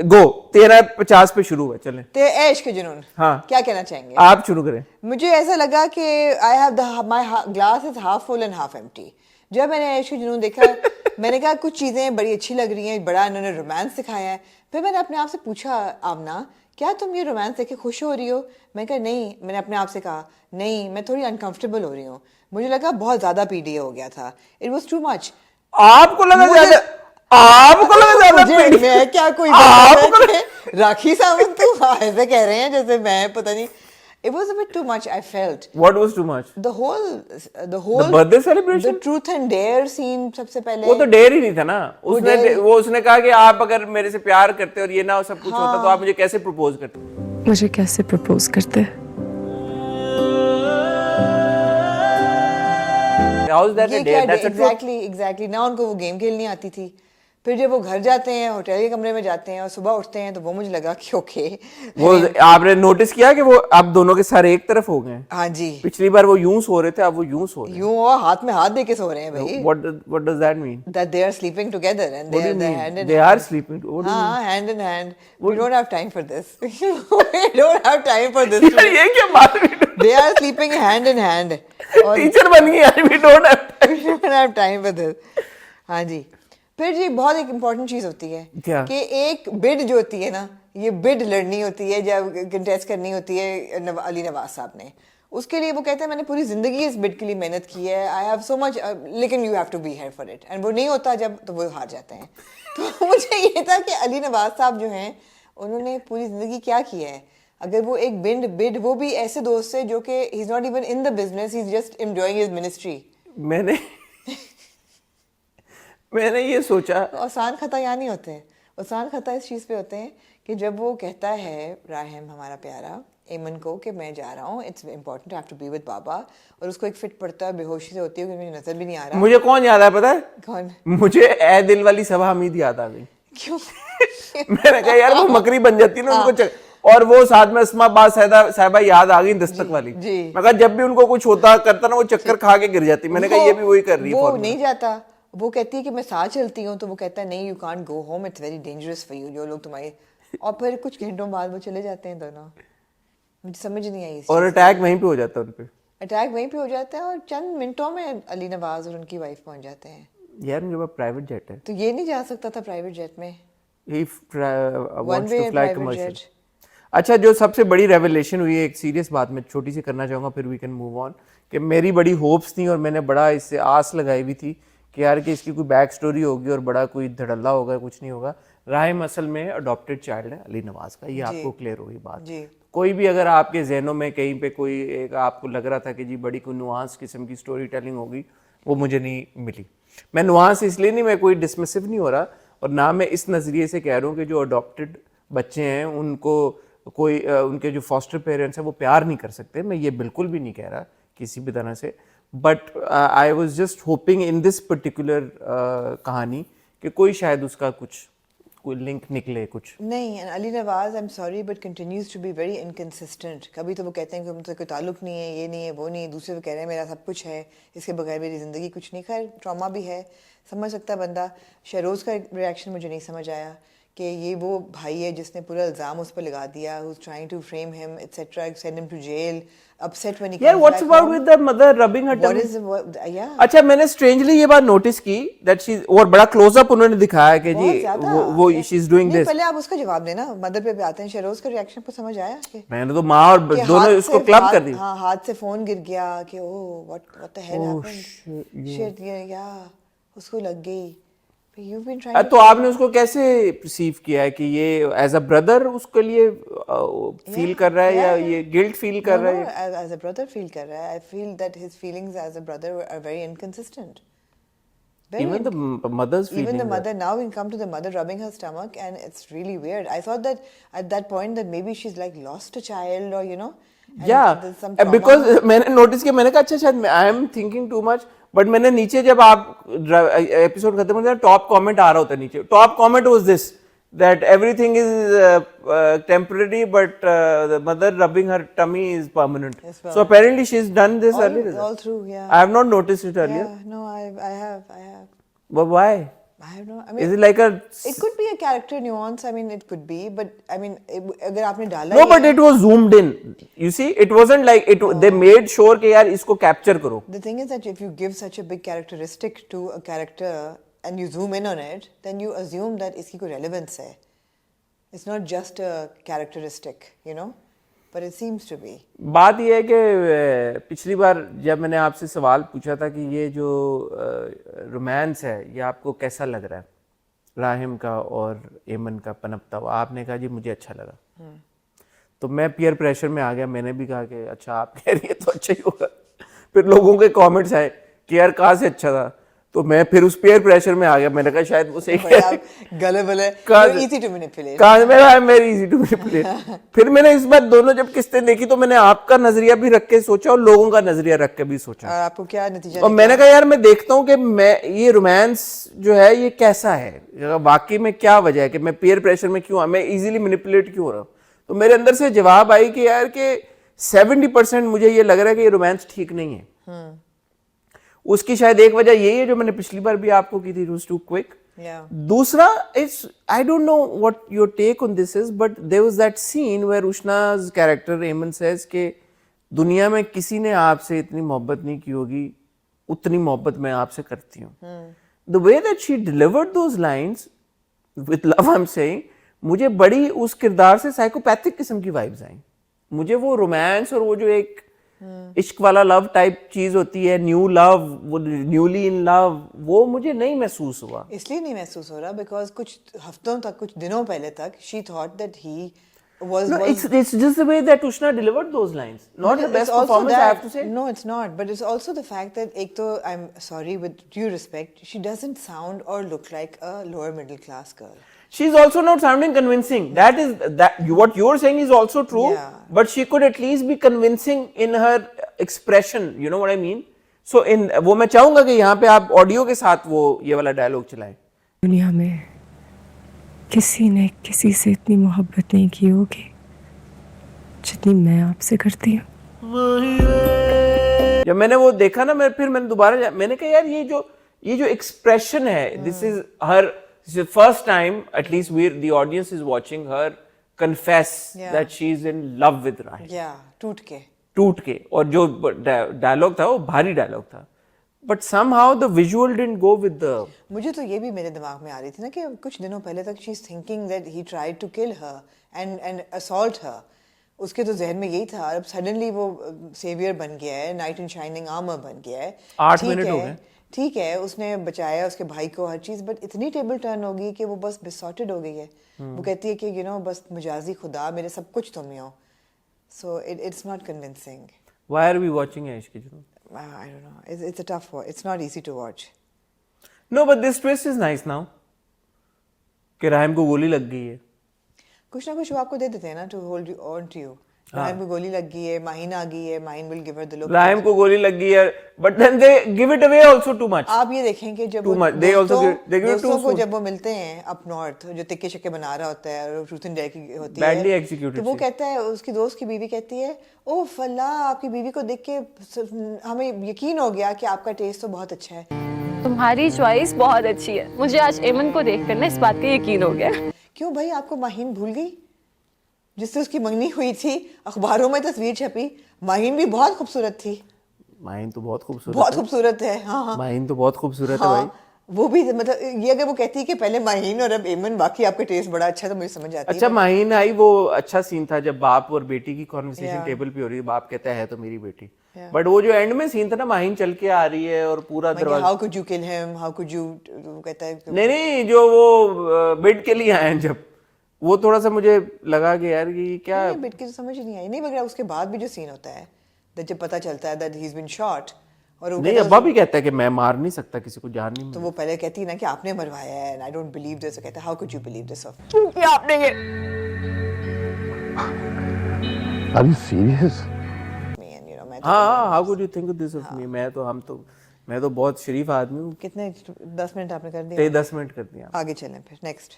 गो 13:50 पे शुरू हुआ, चलें. इश्क जुनून. हाँ, क्या कहना चाहेंगे आप शुरू करें. मुझे ऐसा लगा कि I have my glass is half full and half empty. जब मैंने इश्क जुनून देखा मैंने कहा कुछ चीज़ें बड़ी अच्छी लग रही हैं, बड़ा इन्होंने रोमांस दिखाया है. फिर मैंने अपने आप से पूछा, आमना क्या तुम ये रोमांस देख के खुश हो रही हो? मैंने कहा नहीं. मैंने अपने आप से कहा नहीं, मैं थोड़ी अनकंफर्टेबल हो रही हूँ. मुझे लगा बहुत ज़्यादा पीडीए हो गया था. It was too much. आपको लगा ज्यादा? आपको लगा ज्यादा? मैं क्या कोई बात है राखी सावंत तो ऐसे कह रहे हैं जैसे मैं पता नहीं. It was a bit too much, I felt. What was too much? The whole The birthday celebration? The truth and dare scene सबसे पहले. वो तो डेयर ही नहीं था ना. उसने कहा कि आप अगर मेरे से प्यार करते और ये ना सब कुछ होता तो आप मुझे कैसे प्रपोज करते? मुझे कैसे प्रपोज करते? How is that a dare? That's a truth. Exactly. ना उनको वो गेम खेलनी आती थी. फिर जब वो घर जाते हैं, होटल के कमरे में जाते हैं और सुबह उठते हैं तो वो मुझे लगा कि ओके. वो आपने नोटिस किया कि वो अब दोनों के सर एक तरफ हो गए? हाँ जी. पिछली बार वो यूं सो रहे थे, अब वो यूं सो रहे हैं. यूं और हाथ में हाथ दे के सो रहे हैं भाई. What does that mean? That they are sleeping together and they are hand in hand. They are sleeping. हाँ, hand in hand. We don't have time for this. We don't have time for this. ये क्या बात है? They are sleeping hand in hand. Teacher बन गई यार. We don't have time. We don't have time for this. हाँ जी. फिर जी बहुत एक इम्पॉर्टेंट चीज़ होती है कि एक बिड जो होती है ना, ये बिड लड़नी होती है जब कंटेस्ट करनी होती है अली नवाज साहब ने. उसके लिए वो कहते हैं मैंने पूरी ज़िंदगी इस बिड के लिए मेहनत की है, आई हैव सो मच, लेकिन you have to be here for it. And वो नहीं होता जब, तो वो हार जाते हैं. तो मुझे ये था कि अली नवाज साहब जो हैं उन्होंने पूरी ज़िंदगी क्या किया है. अगर वो एक बिड वो भी ऐसे दोस्त से जो कि he is not even in the business, he is just enjoying his ministry. मैंने ये सोचा. आसान खता यहाँ नहीं होते हैं. आसान खता इस चीज़ पे होते हैं कि जब वो कहता है राहिम हमारा प्यारा एमन को कि मैं जा रहा हूँ, it's important, I have to be with बाबा, और उसको एक फिट पड़ता है, बेहोशी से होती है, मुझे नजर भी नहीं आ रहा. मुझे कौन याद है पता है? कौन? मुझे ए दिल वाली सभा हमीद याद आ गई. क्यों? मैंने कहा यार वो मकरी बन जाती है ना उनको और वो साथ में अस्माबाद साहिबा याद आ गई दस्तक वाली. मैं कहा जब भी उनको कुछ होता करता ना वो चक्कर खा के गिर जाती. मैंने कहा ये भी वही कर रही है. वो नहीं जाता. वो कहती है कि मैं साथ चलती हूँ, तो वो कहता है नहीं you can't go home, it's very dangerous for you. जो लोग तुम्हारे, और फिर कुछ घंटों बाद वो चले जाते हैं दोनों. मुझे समझ नहीं आई. और अटैक वहीं पे हो जाता है उन पे. अटैक वहीं पे हो जाता है और चंद मिनटों में अली नवाज और उनकी वाइफ पहुंच जाते हैं. यार उनके पास प्राइवेट जेट है. तो ये नहीं जा सकता था प्राइवेट जेट में? He wants to fly commercial. अच्छा, जो सबसे बड़ी रेवलेशन हुई है, एक सीरियस बात मैं छोटी सी करना चाहूँगा, फिर वी कैन मूव ऑन, कि मेरी बड़ी होप्स थी और मैंने बड़ा इससे आस लगाई हुई थी कि यार कि इसकी कोई बैक स्टोरी होगी और बड़ा कोई धड़ल्ला होगा, कुछ नहीं होगा. राहिम असल में अडॉप्टेड चाइल्ड है अली नवाज का. ये आपको क्लियर होगी बात. कोई भी अगर आपके जहनों में कहीं पे कोई एक आपको लग रहा था कि जी बड़ी कोई नुआंस किस्म की स्टोरी टेलिंग होगी, वो मुझे नहीं मिली. मैं नुआंस इसलिए नहीं, मैं कोई डिसमिसिव नहीं हो रहा और ना मैं इस नज़रिए से कह रहा हूँ कि जो अडॉप्टेड बच्चे हैं उनको कोई उनके जो फॉस्टर पेरेंट्स हैं वो प्यार नहीं कर सकते. मैं ये बिल्कुल भी नहीं कह रहा किसी भी तरह से. But I was just hoping in this particular कहानी कि कोई शायद उसका कोई लिंक निकले कुछ. नहीं, Ali Nawaz I am sorry but continues to be very inconsistent. कभी तो वो कहते हैं कि मुझसे कोई ताल्लुक नहीं है, ये नहीं है, वो नहीं है. दूसरे वो कह रहे हैं मेरा सब कुछ है, इसके बगैर मेरी ज़िंदगी कुछ नहीं. खैर ट्रॉमा भी है, समझ सकता बंदा. शहरोज़ का रिएक्शन मुझे नहीं समझ आया कि ये वो भाई है जिसने पूरा इल्ज़ाम उस पर लगा दिया, who's trying to frame him etc, send him to jail, upset when he comes back. What's about with the mother rubbing her tummy? अच्छा, मैंने strangely ये बात नोटिस की that she, और बड़ा क्लोज अप उन्होंने दिखाया कि जी वो she's doing this. पहले आप उसका जवाब देना, मदर पे आते हैं. शहरोज का रिएक्शन को समझ आया कि मैंने तो माँ और दोनों उसको क्लब कर दी. हाँ, हाथ से फोन गिर गया कि ओह what the hell happened, shit, या उसको लग गई. तो आपने उसको कैसे परसीव किया है कि ये एज अ ब्रदर उसके लिए फील कर रहा है या ये गिल्ट फील कर रहा है? एज अ ब्रदर फील कर रहा है. I feel that his feelings as a brother are very inconsistent. Even the mother's feeling. Even the mother. Now we come to the mother rubbing her stomach, and it's really weird. I thought that at that point that maybe she's like lost a child, or you know. Yeah, because मैंने notice किया, मैंने कहा अच्छा शायद I am thinking too much. But मैंने नीचे जब आप एपिसोड खत्म होता है टॉप कमेंट आ रहा होता है नीचे. Top comment was this that everything is temporary but the mother rubbing her tummy is permanent. So apparently she's done this earlier. All through, yeah. I have not noticed it earlier. Yeah, no, I have. But why? I have no. I mean, is it like a? It could be a character nuance, I mean, it could be, but I mean, अगर आपने डाला No, but it was zoomed in. You see, it wasn't like it. They made sure कि यार इसको capture करो. The thing is that if you give such a big characteristic to a character and you zoom in on it, then you assume that इसकी कोई relevance है. It's not just a characteristic, you know, but it seems to be. बात ये है कि पिछली बार जब मैंने आपसे सवाल पूछा था कि ये जो रोमांस है ये आपको कैसा लग रहा है, राहिम का और एमन का पनपता हुआ, आपने कहा जी मुझे अच्छा लगा. तो मैं पीयर प्रेशर में आ गया, मैंने भी कहा कि अच्छा आप कह रही है तो अच्छा ही होगा. फिर लोगों के कमेंट्स आए कि यार कहाँ से अच्छा था, तो मैं फिर उस पीयर प्रेशर में आ गया. मैंने कहा शायद वो सही है. गलत easy to manipulate. कहा मेरा वेरी इजी टू मैनिपुलेट. फिर मैंने इस बार दोनों जब किस्तें देखी तो मैंने आपका नजरिया भी रख के सोचा और लोगों का नजरिया रख के भी सोचा. और आपको क्या नतीजा? और मैंने कहा यार मैं देखता हूँ कि मैं ये रोमांस जो है ये कैसा है, वाकई में क्या वजह है कि मैं पीयर प्रेशर में क्यों, मैं इजीली मैनिपुलेट क्यों हो रहा हूँ. तो मेरे अंदर से जवाब आई कि यार के 70% मुझे ये लग रहा है कि ये रोमांस ठीक नहीं है. उसकी शायद एक वजह यही है जो मैंने पिछली बार भी आपको की थी, टू क्विक. दूसरा it's I don't know what your take on this is, but there was that scene where उशना's कैरेक्टर एमन सेज के दुनिया में किसी ने आपसे इतनी मोहब्बत नहीं की होगी उतनी मोहब्बत मैं आपसे करती हूँ. The way that she delivered those lines with love, I am saying, मुझे बड़ी उस किरदार से साइकोपैथिक किस्म की वाइब्स आई. मुझे वो रोमांस और वो जो एक इश्क वाला लव टाइप चीज होती है, न्यू लव, वो न्यूली इन लव, वो मुझे नहीं महसूस हुआ. इसलिए नहीं महसूस हो रहा बिकॉज कुछ हफ्तों तक, कुछ दिनों पहले तक she thought that he was it's just the way that Ushna delivered those lines, not the best performance, I have to say. No, it's not, but it's also the fact that ek to, I'm sorry, with due respect, she doesn't sound or look like a lower middle class girl. She's also not sounding convincing. What you're saying is also true, Yeah. but she could at least be convincing in her expression, you know what I mean? So वो मैं चाहूंगा कि यहाँ पे आप audio के साथ वो ये वाला डायलॉग चलाएं. दुनिया में किसी ने किसी से इतनी मोहब्बत नहीं की होगी जितनी मैं आपसे करती हूँ. जब मैंने वो देखा ना, मैंने दोबारा मैंने कहा यार ये जो एक्सप्रेशन है, this is her first time at least the audience is watching her confess that she is in love with Rahim. Yeah, टूट के. और जो डायलॉग था वो भारी डायलॉग था, but somehow the visual didn't go with the. मुझे तो ये भी मेरे दिमाग में आ रही थी ना कि कुछ दिनों पहले तक she is thinking that he tried to kill her and assault her. उसके तो जहन में यही था. अब सडनली वो सेवियर बन गया है, नाइट इन शाइनिंग आर्मर बन गया है. 8 मिनट हो गए. ठीक है, उसने बचाया उसके भाई को, हर चीज, बट इतनी टेबल टर्न होगी कि वो बस बिसॉर्टेड हो गई है. वो कहती है कि बस मुजाजी खुदा, मेरे सब कुछ तुम ही हो. So it's not convincing. Why are we watching Ishq Ki Junoon? I don't know. It's a tough one. It's not easy to watch. No, but this twist is nice now. कि राहिम को गोली लग गई है. कुछ ना कुछ वो आपको दे देते हैं ना, to hold you on to you. Rahim को गोली लग गई है, माहिन आ गई है, Mahin will give her the look. Rahim को गोली लग गई है, but then they give it away also too much. आप ये देखें कि जब दोस्तों को जब वो मिलते हैं अप नॉर्थ, जो तिक्के शक्के बना रहा होता है और ट्रूथ एंड डेयर की होती है, badly executed, तो वो कहता है, उसकी दोस्त की बीवी कहती है, ओ फला, आपकी बीवी को देख के हमें यकीन हो गया कि आपका टेस्ट तो बहुत अच्छा है. तुम्हारी चॉइस बहुत अच्छी है. मुझे आज एमन को देखकर ना इस बात का यकीन हो गया. क्यों भाई, आपको माहिन भूल गई जिससे उसकी मंगनी हुई थी? अखबारों में तस्वीर छपी, माहिन भी बहुत खूबसूरत थी. माहिन तो बहुत खूबसूरत है. हाँ. माहिन तो बहुत खूबसूरत है भाई. वो भी मतलब ये अगर वो कहती है कि पहले माहिन और अब एमन, बाकी आपका टेस्ट बड़ा अच्छा, तो मुझे समझ आती है. अच्छा, माहिन आई, वो अच्छा सीन था जब बाप और बेटी की कॉन्वर्सेशन टेबल पे हो रही है. बाप कहता है तो मेरी बेटी, बट वो जो एंड में सीन था ना, माहिन चल के आ रही है और पूरा दरवाजा, how could you kill him, how could you, वो कहता है नहीं, जो वो बिड के लिए आए जब, वो थोड़ा सा मुझे लगा कि यार ये क्या बिट की तो समझ ही नहीं आई. नहीं, मगर उसके बाद भी जो सीन होता है, जब पता चलता है that he is been shot, और नहीं, अब्बा भी कहता है कि मैं मार नहीं सकता किसी को, जान नहीं. तो वो पहले कहती है ना कि आपने मरवाया है, and I don't believe this. कहता है how could you believe this of क्योंकि आपने ये. Are you serious? हाँ, how could you think this of me. मैं तो बहुत शरीफ आदमी हूँ. कितने 10 मिनट आपने कर दिया? 10 मिनट कर दिया. आगे चलें फिर नेक्स्ट.